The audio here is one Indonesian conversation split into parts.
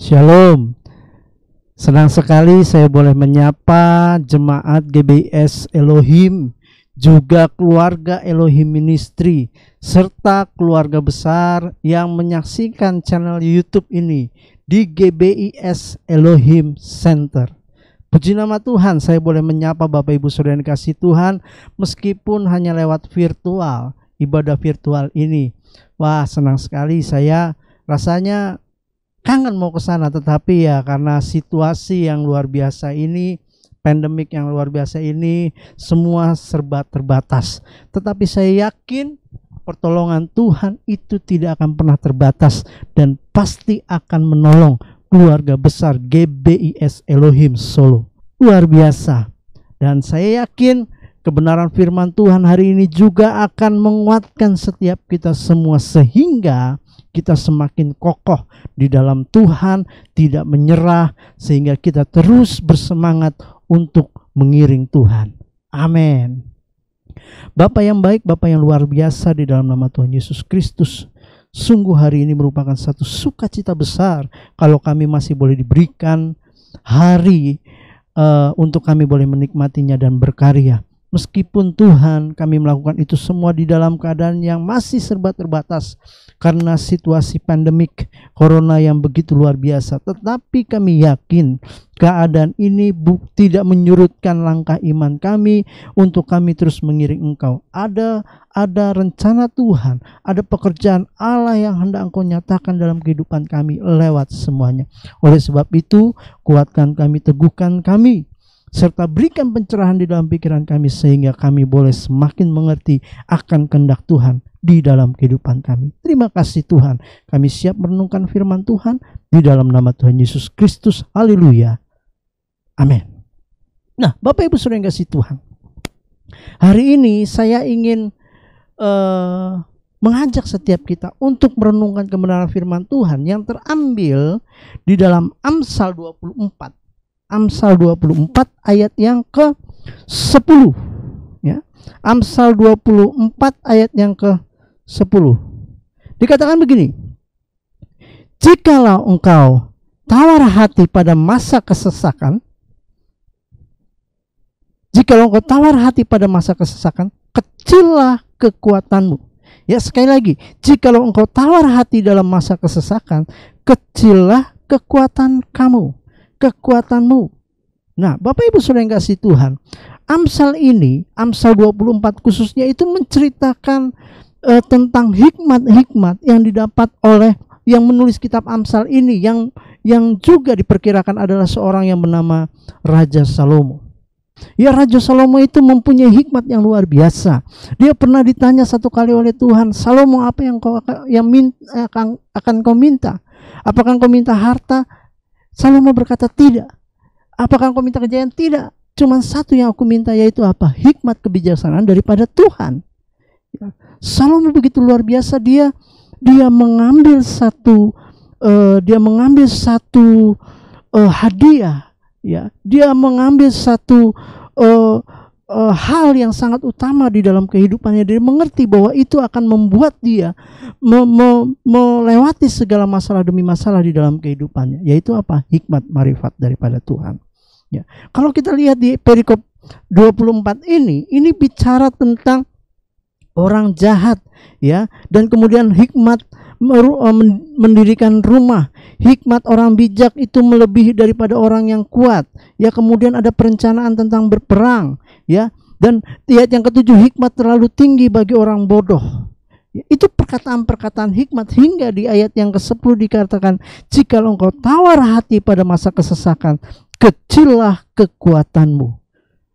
Shalom. Senang sekali saya boleh menyapa jemaat GBIS Elohim, juga keluarga Elohim Ministry, serta keluarga besar yang menyaksikan channel YouTube ini di GBIS Elohim Center. Puji nama Tuhan, saya boleh menyapa Bapak Ibu Saudara yang dikasihi Tuhan meskipun hanya lewat virtual, ibadah virtual ini. Wah, senang sekali, saya rasanya kangen mau ke sana, tetapi ya karena situasi yang luar biasa ini, pandemik yang luar biasa ini, semua serba terbatas. Tetapi saya yakin pertolongan Tuhan itu tidak akan pernah terbatas dan pasti akan menolong keluarga besar GBIS Elohim Solo. Luar biasa. Dan saya yakin kebenaran firman Tuhan hari ini juga akan menguatkan setiap kita semua sehingga kita semakin kokoh di dalam Tuhan, tidak menyerah, sehingga kita terus bersemangat untuk mengiring Tuhan. Amin. Bapak yang baik, Bapak yang luar biasa di dalam nama Tuhan Yesus Kristus, sungguh hari ini merupakan satu sukacita besar kalau kami masih boleh diberikan hari untuk kami boleh menikmatinya dan berkarya. Meskipun Tuhan kami melakukan itu semua di dalam keadaan yang masih serba terbatas karena situasi pandemik corona yang begitu luar biasa, tetapi kami yakin keadaan ini tidak menyurutkan langkah iman kami untuk kami terus mengiring Engkau. Ada rencana Tuhan, ada pekerjaan Allah yang hendak Engkau nyatakan dalam kehidupan kami lewat semuanya. Oleh sebab itu, kuatkan kami, teguhkan kami, serta berikan pencerahan di dalam pikiran kami sehingga kami boleh semakin mengerti akan kehendak Tuhan di dalam kehidupan kami. Terima kasih Tuhan, kami siap merenungkan firman Tuhan di dalam nama Tuhan Yesus Kristus. Haleluya. Amin. Nah, Bapak Ibu Saudara yang kasih Tuhan, hari ini saya ingin mengajak setiap kita untuk merenungkan kebenaran firman Tuhan yang terambil di dalam Amsal 24. Amsal 24 ayat yang ke-10 ya. Amsal 24 ayat yang ke-10. Dikatakan begini: jikalau engkau tawar hati pada masa kesesakan, kecillah kekuatanmu. Ya, sekali lagi, jikalau engkau tawar hati dalam masa kesesakan, kecillah kekuatanmu. Nah, Bapak Ibu Saudara yang kasih Tuhan, Amsal ini, Amsal 24 khususnya itu menceritakan tentang hikmat-hikmat yang didapat oleh yang menulis kitab Amsal ini, yang juga diperkirakan adalah seorang yang bernama Raja Salomo. Ya, Raja Salomo itu mempunyai hikmat yang luar biasa. Dia pernah ditanya satu kali oleh Tuhan, Salomo, apa yang akan kau minta? Apakah kau minta harta? Salomo berkata, tidak. Apakah engkau minta kejayaan? Tidak. Cuma satu yang aku minta, yaitu apa? Hikmat kebijaksanaan daripada Tuhan. Ya. Salomo begitu luar biasa. Dia mengambil satu hadiah. Ya. Dia mengambil satu hal yang sangat utama di dalam kehidupannya. Dia mengerti bahwa itu akan membuat dia melewati segala masalah demi masalah di dalam kehidupannya, yaitu apa? Hikmat marifat daripada Tuhan. Ya. Kalau kita lihat di perikop 24 ini bicara tentang orang jahat, ya, dan kemudian hikmat mendirikan rumah. Hikmat orang bijak itu melebihi daripada orang yang kuat. Ya, kemudian ada perencanaan tentang berperang, ya. Dan ayat yang ke-7, hikmat terlalu tinggi bagi orang bodoh. Ya, itu perkataan-perkataan hikmat hingga di ayat yang ke-10 dikatakan, jikalau engkau tawar hati pada masa kesesakan, kecillah kekuatanmu.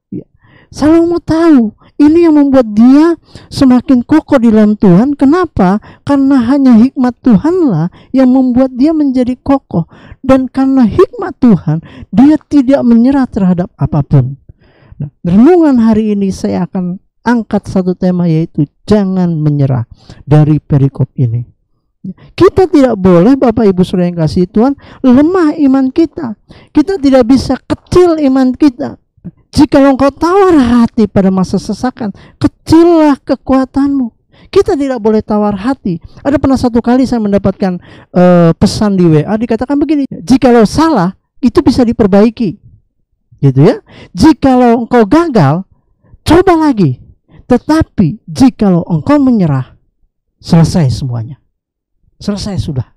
Ya. Salomo tahu ini yang membuat dia semakin kokoh di dalam Tuhan. Kenapa? Karena hanya hikmat Tuhanlah yang membuat dia menjadi kokoh. Dan karena hikmat Tuhan, dia tidak menyerah terhadap apapun. Nah, renungan hari ini saya akan angkat satu tema, yaitu jangan menyerah dari perikop ini. Kita tidak boleh, Bapak Ibu Saudara yang kasih Tuhan, lemah iman kita. Kita tidak bisa kecil iman kita. Jikalau engkau tawar hati pada masa sesakan, kecillah kekuatanmu. Kita tidak boleh tawar hati. Ada pernah satu kali saya mendapatkan pesan di WA, dikatakan begini, jikalau salah itu bisa diperbaiki, gitu ya. Jikalau engkau gagal, coba lagi. Tetapi jikalau engkau menyerah, selesai semuanya. Selesai sudah.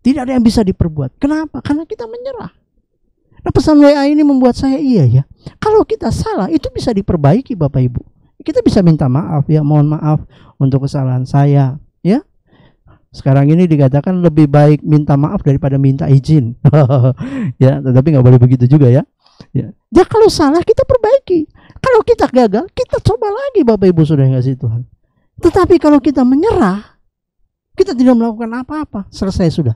Tidak ada yang bisa diperbuat. Kenapa? Karena kita menyerah. Nah, pesan WA ini membuat saya iya ya. Kalau kita salah itu bisa diperbaiki Bapak Ibu. Kita bisa minta maaf ya, mohon maaf untuk kesalahan saya ya. Sekarang ini dikatakan lebih baik minta maaf daripada minta izin. Ya, tetapi nggak boleh begitu juga ya. Ya, kalau salah kita perbaiki. Kalau kita gagal, kita coba lagi Bapak Ibu sudah kasih Tuhan. Tetapi kalau kita menyerah, kita tidak melakukan apa-apa, selesai sudah.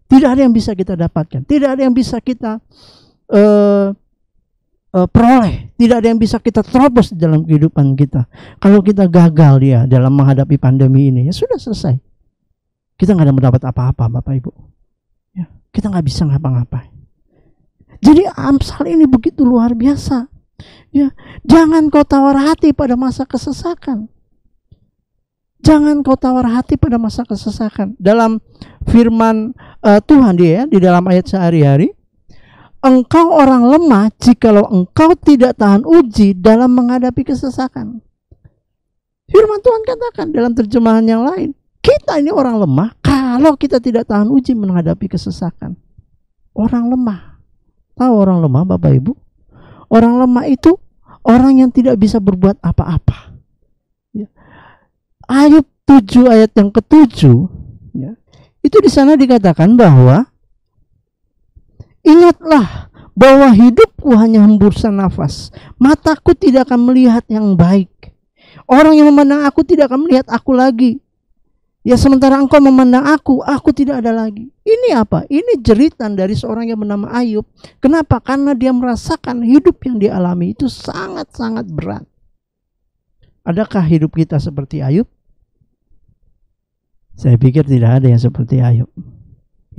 Tidak ada yang bisa kita dapatkan, tidak ada yang bisa kita peroleh, tidak ada yang bisa kita terobos di dalam kehidupan kita. Kalau kita gagal ya dalam menghadapi pandemi ini, ya sudah selesai. Kita nggak ada mendapat apa-apa Bapak Ibu. Ya, kita nggak bisa ngapa-ngapain. Jadi Amsal ini begitu luar biasa. Ya, jangan kau tawar hati pada masa kesesakan. Jangan kau tawar hati pada masa kesesakan. Dalam firman Tuhan dia ya, di dalam ayat sehari-hari, engkau orang lemah jikalau engkau tidak tahan uji dalam menghadapi kesesakan. Firman Tuhan katakan dalam terjemahan yang lain, kita ini orang lemah kalau kita tidak tahan uji menghadapi kesesakan. Orang lemah. Tahu orang lemah Bapak Ibu? Orang lemah itu orang yang tidak bisa berbuat apa-apa. Ya. Ayub 7 ayat yang ke-7 ya, itu di sana dikatakan bahwa ingatlah bahwa hidupku hanya hembusan nafas, mataku tidak akan melihat yang baik. Orang yang memandang aku tidak akan melihat aku lagi. Ya, sementara engkau memandang aku tidak ada lagi. Ini apa? Ini jeritan dari seorang yang bernama Ayub. Kenapa? Karena dia merasakan hidup yang dialami itu sangat-sangat berat. Adakah hidup kita seperti Ayub? Saya pikir tidak ada yang seperti Ayub.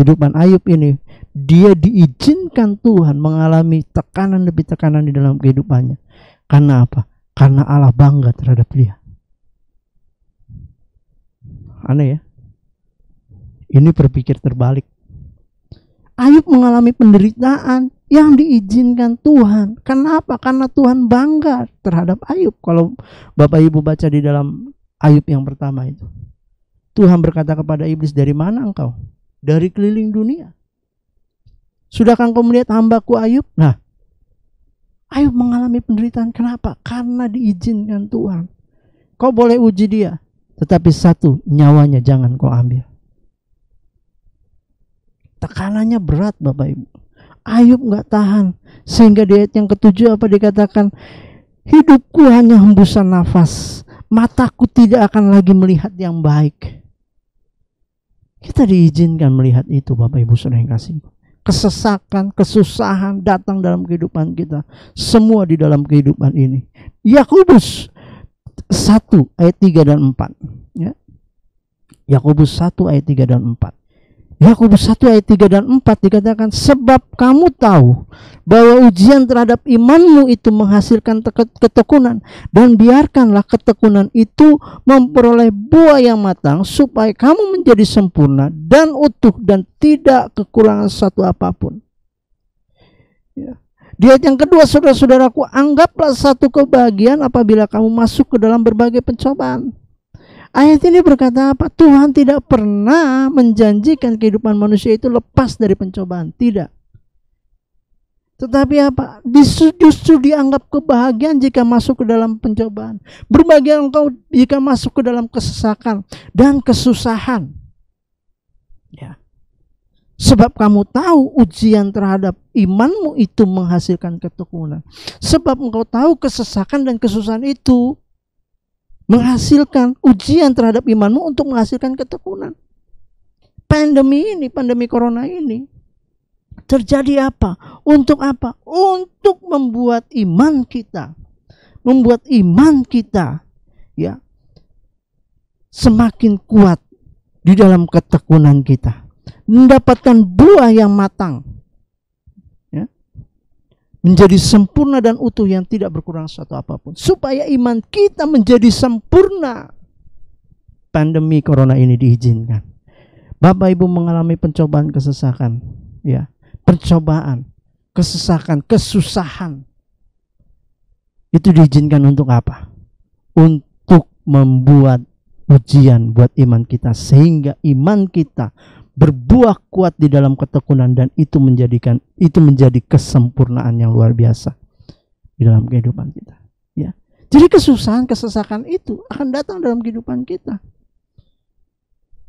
Hidupan Ayub ini, dia diizinkan Tuhan mengalami tekanan demi tekanan di dalam kehidupannya. Karena apa? Karena Allah bangga terhadap dia. Aneh ya. Ini berpikir terbalik. Ayub mengalami penderitaan yang diizinkan Tuhan. Kenapa? Karena Tuhan bangga terhadap Ayub. Kalau Bapak Ibu baca di dalam Ayub yang pertama itu, Tuhan berkata kepada iblis, dari mana engkau? Dari keliling dunia. Sudahkah engkau melihat hambaku Ayub? Nah, Ayub mengalami penderitaan. Kenapa? Karena diizinkan Tuhan. Kau boleh uji dia, tetapi satu, nyawanya jangan kau ambil. Tekanannya berat Bapak Ibu. Ayub gak tahan. Sehingga di ayat yang ke-7 apa dikatakan? Hidupku hanya hembusan nafas, mataku tidak akan lagi melihat yang baik. Kita diizinkan melihat itu Bapak Ibu Saudara yang kasih. Kesesakan, kesusahan datang dalam kehidupan kita. Semua di dalam kehidupan ini. Yakobus 1 ayat 3 dan 4 ya. Yakobus 1 ayat 3 dan 4. Yakobus 1 ayat 3 dan 4 dikatakan, sebab kamu tahu bahwa ujian terhadap imanmu itu menghasilkan ketekunan, dan biarkanlah ketekunan itu memperoleh buah yang matang, supaya kamu menjadi sempurna dan utuh dan tidak kekurangan sesuatu apapun. Ya. Di ayat yang kedua, saudara-saudaraku, anggaplah satu kebahagiaan apabila kamu masuk ke dalam berbagai pencobaan. Ayat ini berkata apa? Tuhan tidak pernah menjanjikan kehidupan manusia itu lepas dari pencobaan. Tidak. Tetapi apa? Justru dianggap kebahagiaan jika masuk ke dalam pencobaan. Berbahagia engkau jika masuk ke dalam kesesakan dan kesusahan. Ya. Sebab kamu tahu ujian terhadap imanmu itu menghasilkan ketekunan. Sebab engkau tahu kesesakan dan kesusahan itu menghasilkan ujian terhadap imanmu untuk menghasilkan ketekunan. Pandemi ini, pandemi corona ini terjadi apa? Untuk apa? Untuk membuat iman kita, ya semakin kuat di dalam ketekunan kita, mendapatkan buah yang matang, ya, menjadi sempurna dan utuh yang tidak berkurang suatu apapun, supaya iman kita menjadi sempurna. pandemi corona ini diizinkan. Bapak Ibu mengalami pencobaan, kesesakan, ya, percobaan, kesesakan, kesusahan. Itu diizinkan untuk apa? Untuk membuat ujian buat iman kita, sehingga iman kita berbuah kuat di dalam ketekunan, dan itu menjadi kesempurnaan yang luar biasa di dalam kehidupan kita. Ya. Jadi kesusahan, kesesakan itu akan datang dalam kehidupan kita.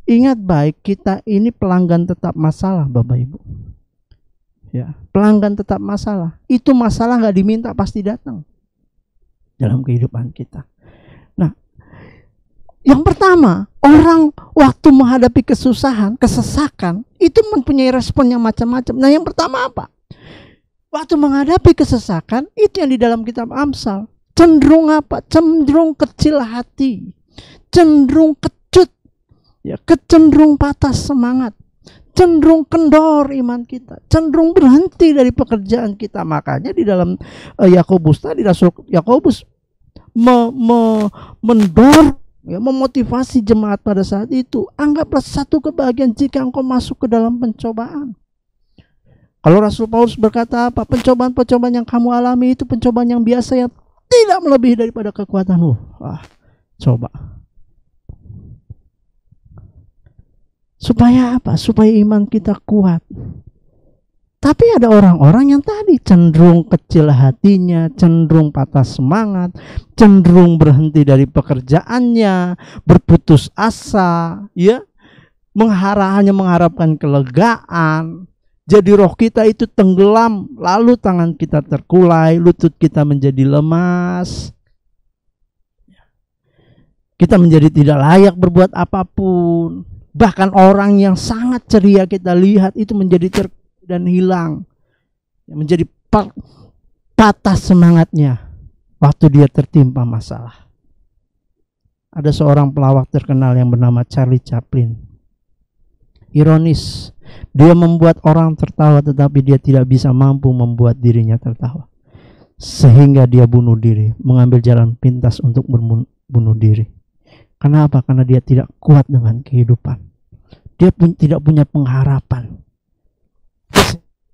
Ingat baik, kita ini pelanggan tetap masalah, Bapak Ibu. Ya, pelanggan tetap masalah. Itu masalah nggak diminta pasti datang dalam kehidupan kita. Nah, yang pertama, orang waktu menghadapi kesusahan, kesesakan, itu mempunyai respon yang macam-macam. Nah, yang pertama apa? Waktu menghadapi kesesakan, itu yang di dalam kitab Amsal. Cenderung apa? Cenderung kecil hati, cenderung kecut, ya, kecenderung patah semangat, cenderung kendor iman kita, cenderung berhenti dari pekerjaan kita. Makanya di dalam Yakobus tadi, Rasul Yakobus mendorong, ya, memotivasi jemaat pada saat itu. Anggaplah satu kebahagiaan jika engkau masuk ke dalam pencobaan. Kalau Rasul Paulus berkata apa? Pencobaan-pencobaan yang kamu alami itu pencobaan yang biasa, yang tidak melebihi daripada kekuatanmu. Coba. Supaya apa? Supaya iman kita kuat. Tapi ada orang-orang yang tadi cenderung kecil hatinya, cenderung patah semangat, cenderung berhenti dari pekerjaannya, berputus asa, ya, hanya mengharapkan kelegaan. Jadi roh kita itu tenggelam, lalu tangan kita terkulai, lutut kita menjadi lemas. Kita menjadi tidak layak berbuat apapun. Bahkan orang yang sangat ceria kita lihat itu menjadi dan hilang, menjadi patah semangatnya waktu dia tertimpa masalah. Ada seorang pelawak terkenal yang bernama Charlie Chaplin. Ironis, dia membuat orang tertawa, tetapi dia tidak bisa mampu membuat dirinya tertawa, sehingga dia bunuh diri, mengambil jalan pintas untuk bunuh diri. Kenapa? Karena dia tidak kuat dengan kehidupan. Dia tidak punya pengharapan.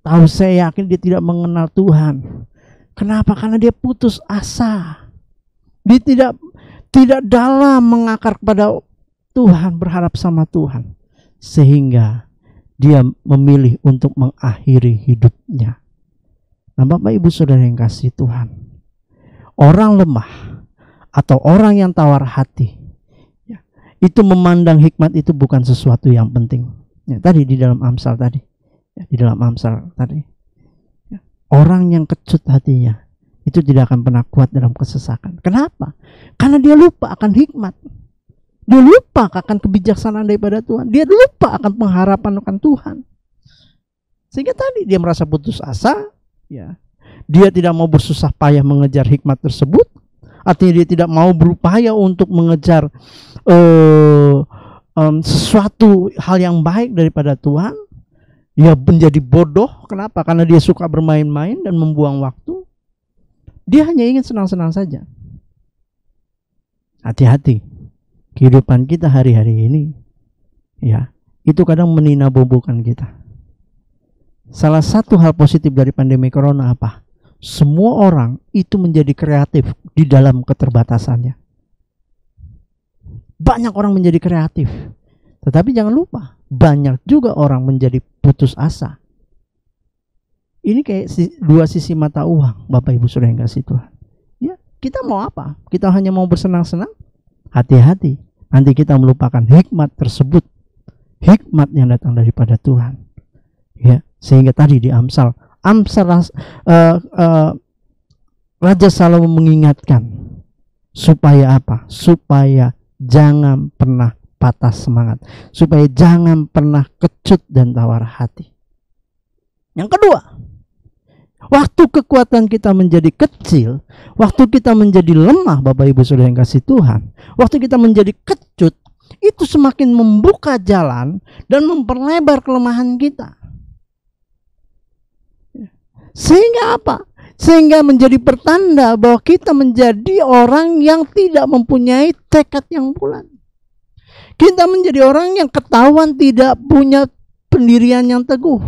Saya yakin dia tidak mengenal Tuhan. Kenapa? Karena dia putus asa. Dia tidak dalam mengakar kepada Tuhan, berharap sama Tuhan, sehingga dia memilih untuk mengakhiri hidupnya. Nah, Bapak Ibu Saudara yang kasih Tuhan, orang lemah atau orang yang tawar hati, ya, itu memandang hikmat itu bukan sesuatu yang penting. Ya, tadi di dalam Amsal tadi. Ya, orang yang kecut hatinya itu tidak akan pernah kuat dalam kesesakan. Kenapa? Karena dia lupa akan hikmat, dia lupa akan kebijaksanaan daripada Tuhan, dia lupa akan pengharapan akan Tuhan, sehingga tadi dia merasa putus asa. Ya, dia tidak mau bersusah payah mengejar hikmat tersebut. Artinya dia tidak mau berupaya untuk mengejar sesuatu hal yang baik daripada Tuhan. Dia menjadi bodoh. Kenapa? Karena dia suka bermain-main dan membuang waktu. Dia hanya ingin senang-senang saja. Hati-hati. Kehidupan kita hari-hari ini, ya, itu kadang meninabobokan kita. Salah satu hal positif dari pandemi corona apa? Semua orang itu menjadi kreatif di dalam keterbatasannya. Banyak orang menjadi kreatif. Tetapi jangan lupa, banyak juga orang menjadi putus asa. Ini kayak dua sisi mata uang, Bapak Ibu Saudara yang kasih Tuhan. Ya, kita mau apa? Kita hanya mau bersenang-senang? Hati-hati, nanti kita melupakan hikmat tersebut, hikmat yang datang daripada Tuhan. Ya, sehingga tadi di Amsal Raja Salomo mengingatkan supaya apa? Supaya jangan pernah patah semangat, supaya jangan pernah kecut dan tawar hati. Yang kedua, waktu kekuatan kita menjadi kecil, waktu kita menjadi lemah, Bapak Ibu Saudara yang kasih Tuhan, waktu kita menjadi kecut, itu semakin membuka jalan dan memperlebar kelemahan kita. Sehingga apa? Sehingga menjadi pertanda bahwa kita menjadi orang yang tidak mempunyai tekad yang bulat. Kita menjadi orang yang ketahuan tidak punya pendirian yang teguh.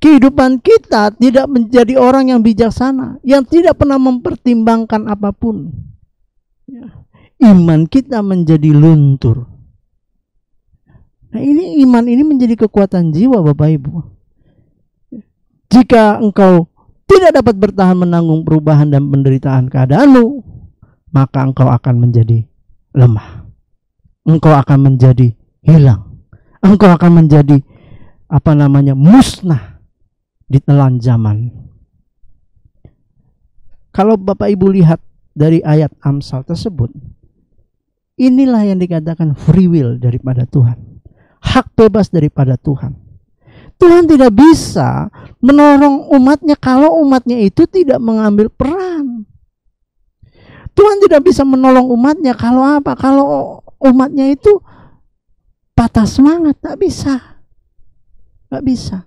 Kehidupan kita tidak menjadi orang yang bijaksana, yang tidak pernah mempertimbangkan apapun. Iman kita menjadi luntur. Nah, ini iman ini menjadi kekuatan jiwa, Bapak Ibu. Jika engkau tidak dapat bertahan menanggung perubahan dan penderitaan keadaanmu, maka engkau akan menjadi lemah. Engkau akan menjadi hilang. Engkau akan menjadi musnah di telan zaman. Kalau Bapak Ibu lihat dari ayat Amsal tersebut, inilah yang dikatakan free will daripada Tuhan. Hak bebas daripada Tuhan. Tuhan tidak bisa menolong umatnya kalau umatnya itu tidak mengambil peran. Tuhan tidak bisa menolong umatnya kalau apa? Kalau umatnya itu patah semangat, tak bisa. Tak bisa.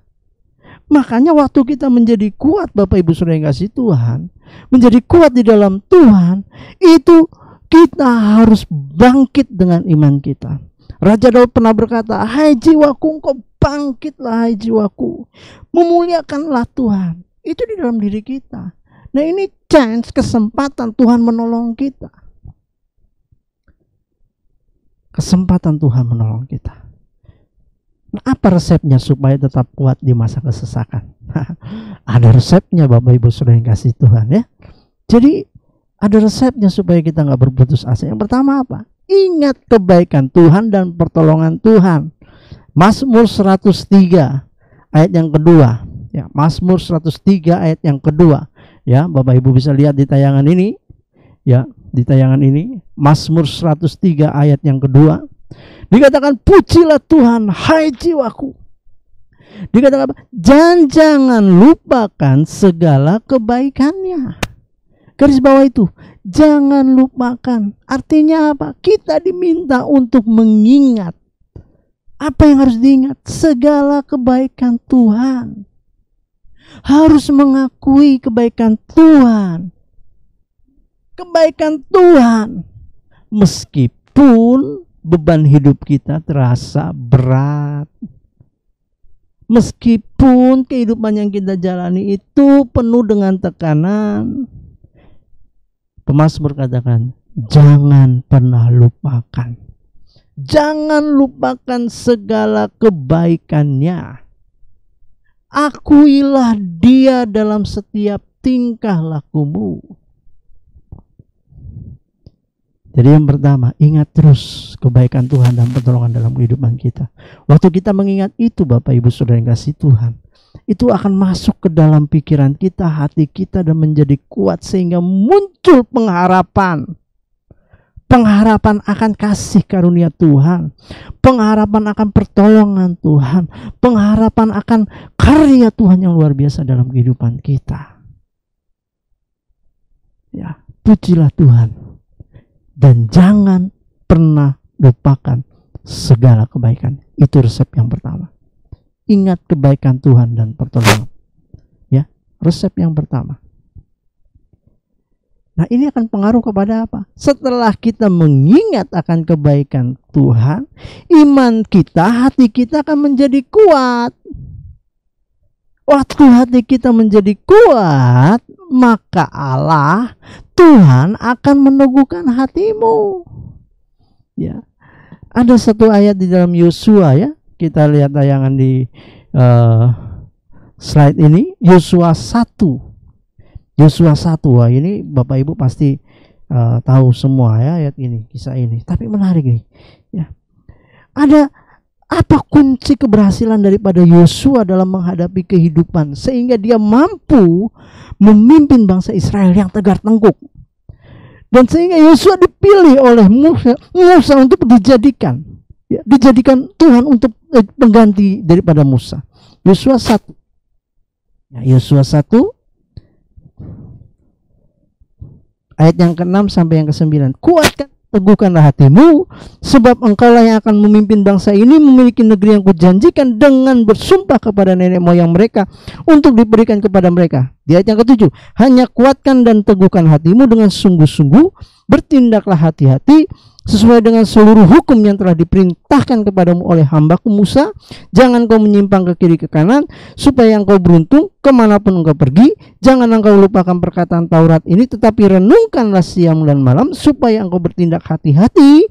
Makanya waktu kita menjadi kuat, Bapak Ibu Saudara yang kasih Tuhan, menjadi kuat di dalam Tuhan, itu kita harus bangkit dengan iman kita. Raja Daud pernah berkata, "Hai jiwaku, engkau bangkitlah, hai jiwaku, memuliakanlah Tuhan." Itu di dalam diri kita. Nah, ini chance, kesempatan Tuhan menolong kita. Kesempatan Tuhan menolong kita. Nah, apa resepnya supaya tetap kuat di masa kesesakan? Ada resepnya, Bapak Ibu Saudara yang kasih Tuhan, ya. Jadi ada resepnya supaya kita nggak berputus asa. Yang pertama apa? Ingat kebaikan Tuhan dan pertolongan Tuhan. Mazmur 103 ayat yang kedua. Ya, Mazmur 103 ayat yang kedua. Ya, Bapak Ibu bisa lihat di tayangan ini. Ya, di tayangan ini Mazmur 103 ayat yang kedua. Dikatakan, "Pujilah Tuhan, hai jiwaku." Dikatakan apa? Jangan lupakan segala kebaikannya. Garis bawah itu, jangan lupakan. Artinya apa? Kita diminta untuk mengingat. Apa yang harus diingat? Segala kebaikan Tuhan. Harus mengakui kebaikan Tuhan. Kebaikan Tuhan. Meskipun beban hidup kita terasa berat. Meskipun kehidupan yang kita jalani itu penuh dengan tekanan. Pemazmur katakan, jangan pernah lupakan. Jangan lupakan segala kebaikannya. Akuilah dia dalam setiap tingkah lakumu. Jadi yang pertama, ingat terus kebaikan Tuhan dan pertolongan dalam kehidupan kita. Waktu kita mengingat itu, Bapak Ibu Saudara yang kasih Tuhan, itu akan masuk ke dalam pikiran kita, hati kita, dan menjadi kuat sehingga muncul pengharapan. Pengharapan akan kasih karunia Tuhan, pengharapan akan pertolongan Tuhan, pengharapan akan karya Tuhan yang luar biasa dalam kehidupan kita. Ya, pujilah Tuhan dan jangan pernah lupakan segala kebaikan. Itu resep yang pertama. Ingat kebaikan Tuhan dan pertolongan. Ya, resep yang pertama. Nah, ini akan pengaruh kepada apa? Setelah kita mengingat akan kebaikan Tuhan, iman kita, hati kita akan menjadi kuat. Waktu hati kita menjadi kuat, maka Allah, Tuhan akan meneguhkan hatimu. Ya, ada satu ayat di dalam Yosua, ya. Kita lihat tayangan di slide ini, Yosua 1. Yosua 1, wah ini Bapak Ibu pasti tahu semua ya ayat ini, kisah ini. Tapi menarik nih, ya. Ada apa kunci keberhasilan daripada Yosua dalam menghadapi kehidupan sehingga dia mampu memimpin bangsa Israel yang tegar tengkuk? Dan sehingga Yosua dipilih oleh Musa untuk dijadikan, ya, dijadikan Tuhan untuk pengganti daripada Musa. Yosua 1. Ya, Yosua 1 ayat yang ke-6 sampai yang ke-9. Kuatkan, teguhkanlah hatimu, sebab engkaulah yang akan memimpin bangsa ini memiliki negeri yang kujanjikan dengan bersumpah kepada nenek moyang mereka untuk diberikan kepada mereka. Di ayat yang ke-7, hanya kuatkan dan teguhkan hatimu dengan sungguh-sungguh, Bertindaklah hati-hati sesuai dengan seluruh hukum yang telah diperintahkan kepadamu oleh hambaku Musa. Jangan kau menyimpang ke kiri ke kanan, supaya engkau beruntung kemanapun engkau pergi. Jangan engkau lupakan perkataan Taurat ini, tetapi renungkanlah siang dan malam, supaya engkau bertindak hati-hati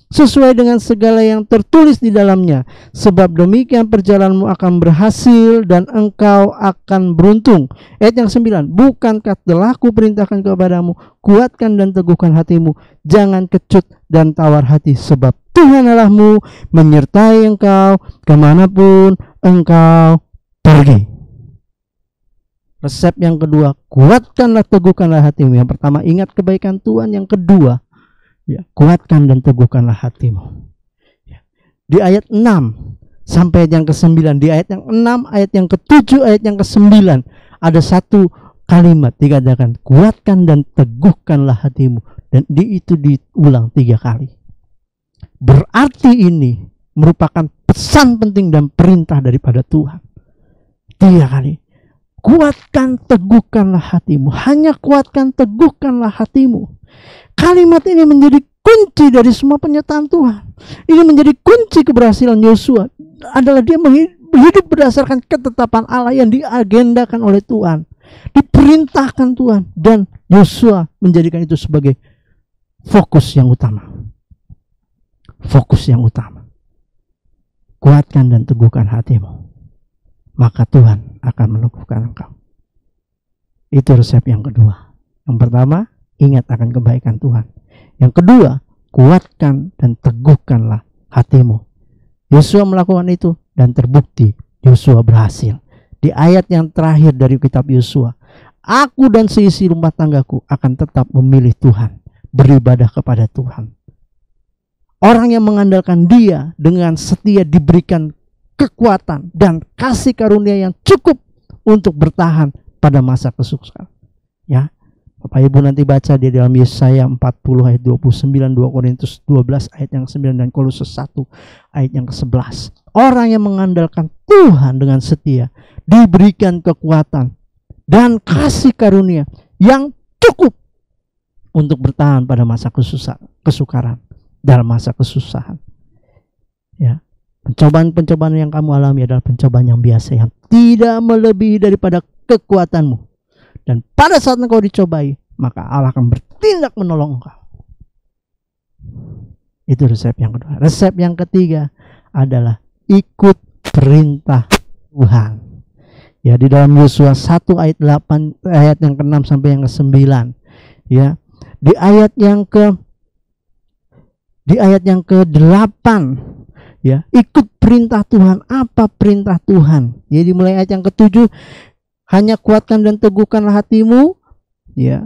sesuai dengan segala yang tertulis di dalamnya. Sebab demikian perjalananmu akan berhasil dan engkau akan beruntung. Ayat yang 9, bukankah telah kuperintahkan kepadamu, kuatkan dan teguhkan hatimu, jangan kecut dan tawar hati, sebab Tuhan Allahmu menyertai engkau kemanapun engkau pergi. Resep yang kedua, kuatkanlah, teguhkanlah hatimu. Yang pertama, ingat kebaikan Tuhan. Yang kedua, ya, kuatkan dan teguhkanlah hatimu. Ya. Di ayat 6 sampai ayat yang ke-9, di ayat yang 6, ayat yang ke-7, ayat yang ke-9, ada satu kalimat dikatakan, kuatkan dan teguhkanlah hatimu. Dan itu diulang 3 kali. Berarti ini merupakan pesan penting dan perintah daripada Tuhan. 3 kali. Kuatkan, teguhkanlah hatimu. Hanya kuatkan, teguhkanlah hatimu. Kalimat ini menjadi kunci dari semua penyertaan Tuhan. Ini menjadi kunci keberhasilan Yosua. Adalah dia hidup berdasarkan ketetapan Allah yang diagendakan oleh Tuhan, diperintahkan Tuhan, dan Yosua menjadikan itu sebagai fokus yang utama. Fokus yang utama. Kuatkan dan teguhkan hatimu, maka Tuhan akan meneguhkan engkau. Itu resep yang kedua. Yang pertama, ingat akan kebaikan Tuhan. Yang kedua, kuatkan dan teguhkanlah hatimu. Yosua melakukan itu dan terbukti Yosua berhasil. Di ayat yang terakhir dari kitab Yosua, aku dan seisi rumah tanggaku akan tetap memilih Tuhan, beribadah kepada Tuhan. Orang yang mengandalkan Dia dengan setia diberikan kekuatan dan kasih karunia yang cukup untuk bertahan pada masa kesusahan. Ya, Bapak Ibu nanti baca di dalam Yesaya 40 ayat 29, 2 Korintus 12 ayat yang 9, dan Kolose 1 ayat yang ke-11. Orang yang mengandalkan Tuhan dengan setia diberikan kekuatan dan kasih karunia yang cukup untuk bertahan pada masa kesukaran, dalam masa kesusahan. Ya, pencobaan-pencobaan yang kamu alami adalah pencobaan yang biasa, yang tidak melebihi daripada kekuatanmu. Dan pada saat engkau dicobai, maka Allah akan bertindak menolong engkau. Itu resep yang kedua. Resep yang ketiga adalah ikut perintah Tuhan. Ya, di dalam Yosua 1 ayat 8, ayat yang ke-6 sampai yang ke-9. Ya, di ayat yang ke-8, ya, ikut perintah Tuhan. Apa perintah Tuhan? Jadi mulai ayat yang ke-7, hanya kuatkan dan teguhkanlah hatimu, ya,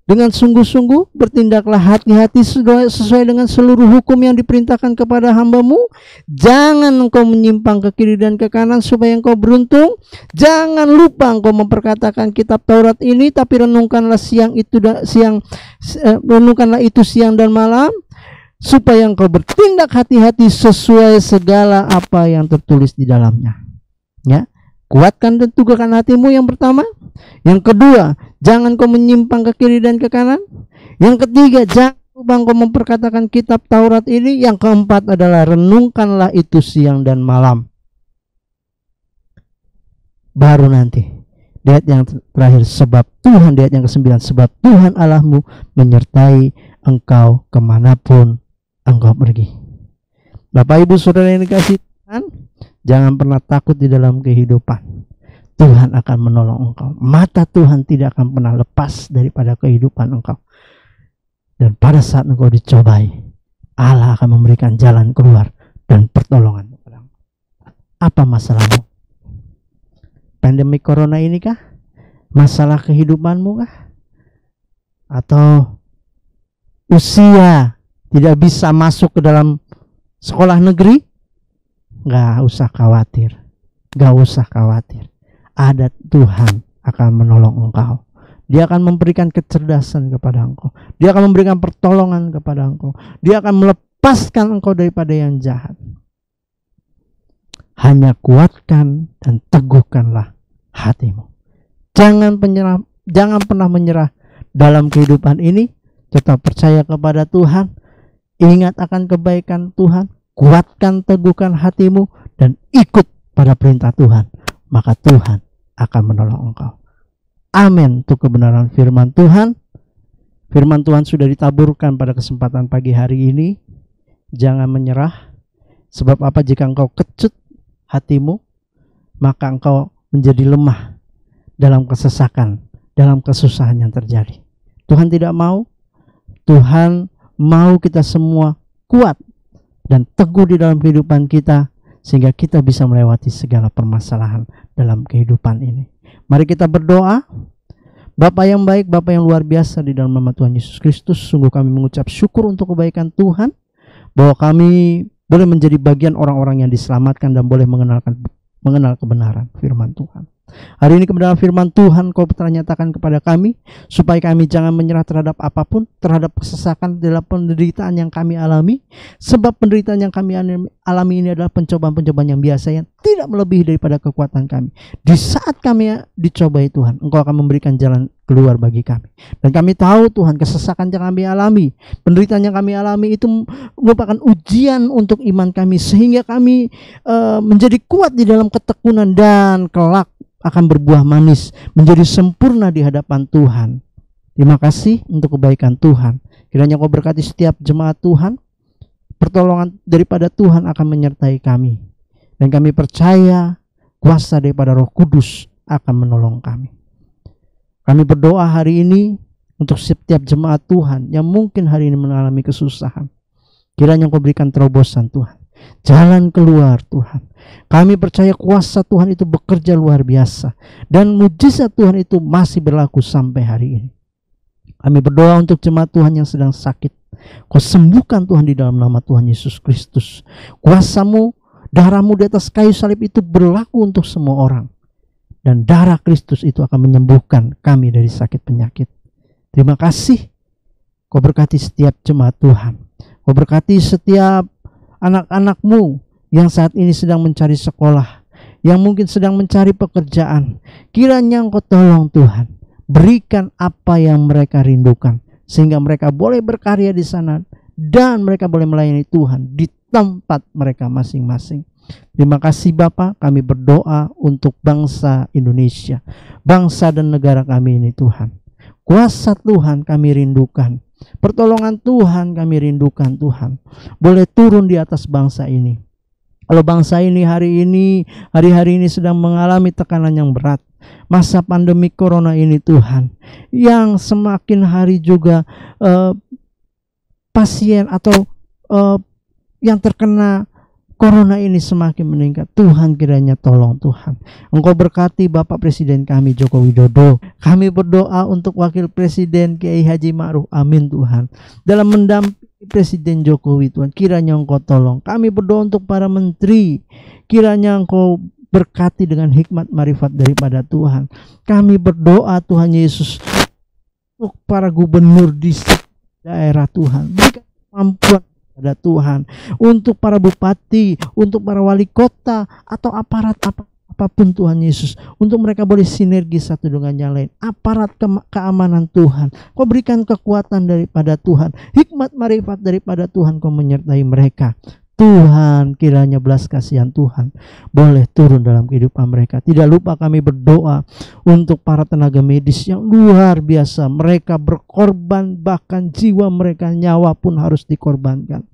dengan sungguh-sungguh bertindaklah hati-hati sesuai dengan seluruh hukum yang diperintahkan kepada hambamu. Jangan engkau menyimpang ke kiri dan ke kanan supaya engkau beruntung. Jangan lupa engkau memperkatakan kitab Taurat ini, tapi renungkanlah itu siang dan malam, supaya engkau bertindak hati-hati sesuai segala apa yang tertulis di dalamnya. Ya, kuatkan dan teguhkan hatimu yang pertama. Yang kedua, jangan kau menyimpang ke kiri dan ke kanan. Yang ketiga, jangan lupa kau memperkatakan kitab Taurat ini. Yang keempat adalah renungkanlah itu siang dan malam. Baru nanti di ayat yang terakhir, sebab Tuhan, di ayat yang ke-9, sebab Tuhan Allahmu menyertai engkau kemanapun engkau pergi. Bapak Ibu Saudara yang dikasihi Tuhan, jangan pernah takut di dalam kehidupan. Tuhan akan menolong engkau. Mata Tuhan tidak akan pernah lepas daripada kehidupan engkau. Dan pada saat engkau dicobai, Allah akan memberikan jalan keluar dan pertolongan. Apa masalahmu? Pandemi corona ini kah? Masalah kehidupanmu kah? Atau usia tidak bisa masuk ke dalam sekolah negeri? Gak usah khawatir. Gak usah khawatir. Ada Tuhan akan menolong engkau. Dia akan memberikan kecerdasan kepada engkau. Dia akan memberikan pertolongan kepada engkau. Dia akan melepaskan engkau daripada yang jahat. Hanya kuatkan dan teguhkanlah hatimu. Jangan pernah menyerah dalam kehidupan ini. Tetap percaya kepada Tuhan, ingat akan kebaikan Tuhan, kuatkan teguhkan hatimu, dan ikut pada perintah Tuhan, maka Tuhan akan menolong engkau. Amin untuk kebenaran firman Tuhan. Firman Tuhan sudah ditaburkan pada kesempatan pagi hari ini. Jangan menyerah. Sebab apa? Jika engkau kecut hatimu, maka engkau menjadi lemah dalam kesesakan, dalam kesusahan yang terjadi. Tuhan tidak mau. Tuhan mau kita semua kuat dan teguh di dalam kehidupan kita, sehingga kita bisa melewati segala permasalahan dalam kehidupan ini. Mari kita berdoa. Bapa yang baik, Bapa yang luar biasa, di dalam nama Tuhan Yesus Kristus, sungguh kami mengucap syukur untuk kebaikan Tuhan, bahwa kami boleh menjadi bagian orang-orang yang diselamatkan dan boleh mengenal kebenaran firman Tuhan. Hari ini kebenaran firman Tuhan Kau telah nyatakan kepada kami, supaya kami jangan menyerah terhadap apapun, terhadap kesesakan dalam penderitaan yang kami alami. Sebab penderitaan yang kami alami ini adalah pencobaan-pencobaan yang biasa, yang tidak melebihi daripada kekuatan kami. Di saat kami dicobai Tuhan, Engkau akan memberikan jalan keluar bagi kami. Dan kami tahu Tuhan, kesesakan yang kami alami, penderitaan yang kami alami itu merupakan ujian untuk iman kami, sehingga kami menjadi kuat di dalam ketekunan dan kelak akan berbuah manis, menjadi sempurna di hadapan Tuhan. Terima kasih untuk kebaikan Tuhan. Kiranya Kau berkati setiap jemaat Tuhan. Pertolongan daripada Tuhan akan menyertai kami. Dan kami percaya kuasa daripada Roh Kudus akan menolong kami. Kami berdoa hari ini untuk setiap jemaat Tuhan yang mungkin hari ini mengalami kesusahan. Kiranya Kau berikan terobosan Tuhan, jalan keluar Tuhan. Kami percaya kuasa Tuhan itu bekerja luar biasa, dan mujizat Tuhan itu masih berlaku sampai hari ini. Kami berdoa untuk jemaat Tuhan yang sedang sakit. Kau sembuhkan Tuhan di dalam nama Tuhan Yesus Kristus. Kuasa-Mu, darah-Mu di atas kayu salib itu berlaku untuk semua orang. Dan darah Kristus itu akan menyembuhkan kami dari sakit penyakit. Terima kasih. Kau berkati setiap jemaat Tuhan. Kau berkati setiap anak-anak-Mu yang saat ini sedang mencari sekolah, yang mungkin sedang mencari pekerjaan. Kiranya Engkau tolong Tuhan, berikan apa yang mereka rindukan, sehingga mereka boleh berkarya di sana, dan mereka boleh melayani Tuhan di tempat mereka masing-masing. Terima kasih Bapa, kami berdoa untuk bangsa Indonesia, bangsa dan negara kami ini Tuhan. Kuasa Tuhan kami rindukan, pertolongan Tuhan kami rindukan Tuhan. Boleh turun di atas bangsa ini. Kalau bangsa ini hari-hari ini sedang mengalami tekanan yang berat, masa pandemi corona ini Tuhan, yang semakin hari juga pasien atau yang terkena corona ini semakin meningkat. Tuhan kiranya tolong Tuhan. Engkau berkati Bapak Presiden kami Joko Widodo. Kami berdoa untuk Wakil Presiden Kiai Haji Ma'ruf Amin Tuhan, dalam mendampingi Presiden Jokowi Tuhan. Kiranya Engkau tolong. Kami berdoa untuk para menteri. Kiranya Engkau berkati dengan hikmat marifat daripada Tuhan. Kami berdoa Tuhan Yesus untuk para gubernur di daerah Tuhan. Berikan kemampuan pada Tuhan, untuk para bupati, untuk para wali kota atau aparat apapun Tuhan Yesus, untuk mereka boleh sinergi satu dengan yang lain. Aparat keamanan Tuhan, Kau berikan kekuatan daripada Tuhan, hikmat marifat daripada Tuhan, Kau menyertai mereka. Tuhan, kiranya belas kasihan Tuhan boleh turun dalam kehidupan mereka. Tidak lupa kami berdoa untuk para tenaga medis yang luar biasa. Mereka berkorban, bahkan jiwa mereka, nyawa pun harus dikorbankan.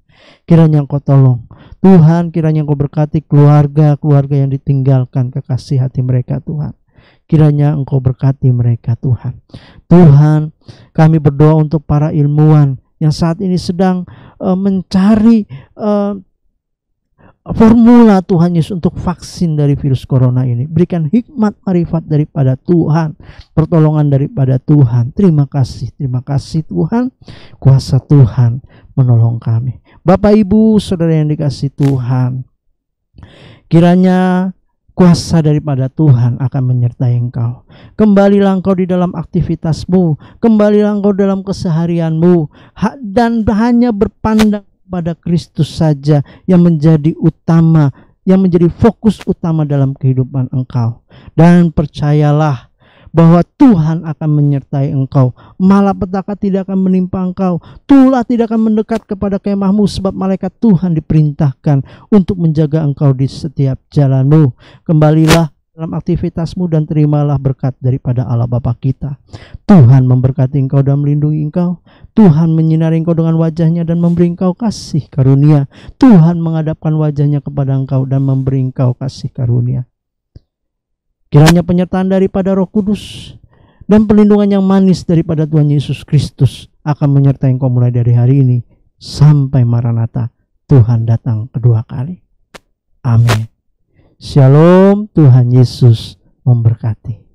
Kiranya Engkau tolong Tuhan, kiranya Engkau berkati keluarga-keluarga yang ditinggalkan kekasih hati mereka Tuhan. Kiranya Engkau berkati mereka Tuhan. Tuhan, kami berdoa untuk para ilmuwan yang saat ini sedang mencari formula Tuhan Yesus untuk vaksin dari virus corona ini. Berikan hikmat marifat daripada Tuhan, pertolongan daripada Tuhan. Terima kasih Tuhan. Kuasa Tuhan menolong kami. Bapak Ibu Saudara yang dikasihi Tuhan, kiranya kuasa daripada Tuhan akan menyertai engkau. Kembalilah engkau di dalam aktivitasmu, kembalilah engkau dalam keseharianmu, dan hanya berpandang pada Kristus saja yang menjadi utama, yang menjadi fokus utama dalam kehidupan engkau. Dan percayalah bahwa Tuhan akan menyertai engkau. Malapetaka tidak akan menimpa engkau. Tulah tidak akan mendekat kepada kemahmu, sebab malaikat Tuhan diperintahkan untuk menjaga engkau di setiap jalanmu. Kembalilah dalam aktivitasmu dan terimalah berkat daripada Allah Bapa kita. Tuhan memberkati engkau dan melindungi engkau. Tuhan menyinari engkau dengan wajahnya dan memberi engkau kasih karunia. Tuhan menghadapkan wajahnya kepada engkau dan memberi engkau kasih karunia. Kiranya penyertaan daripada Roh Kudus dan perlindungan yang manis daripada Tuhan Yesus Kristus akan menyertai engkau mulai dari hari ini sampai Maranatha, Tuhan datang kedua kali. Amin. Shalom, Tuhan Yesus memberkati.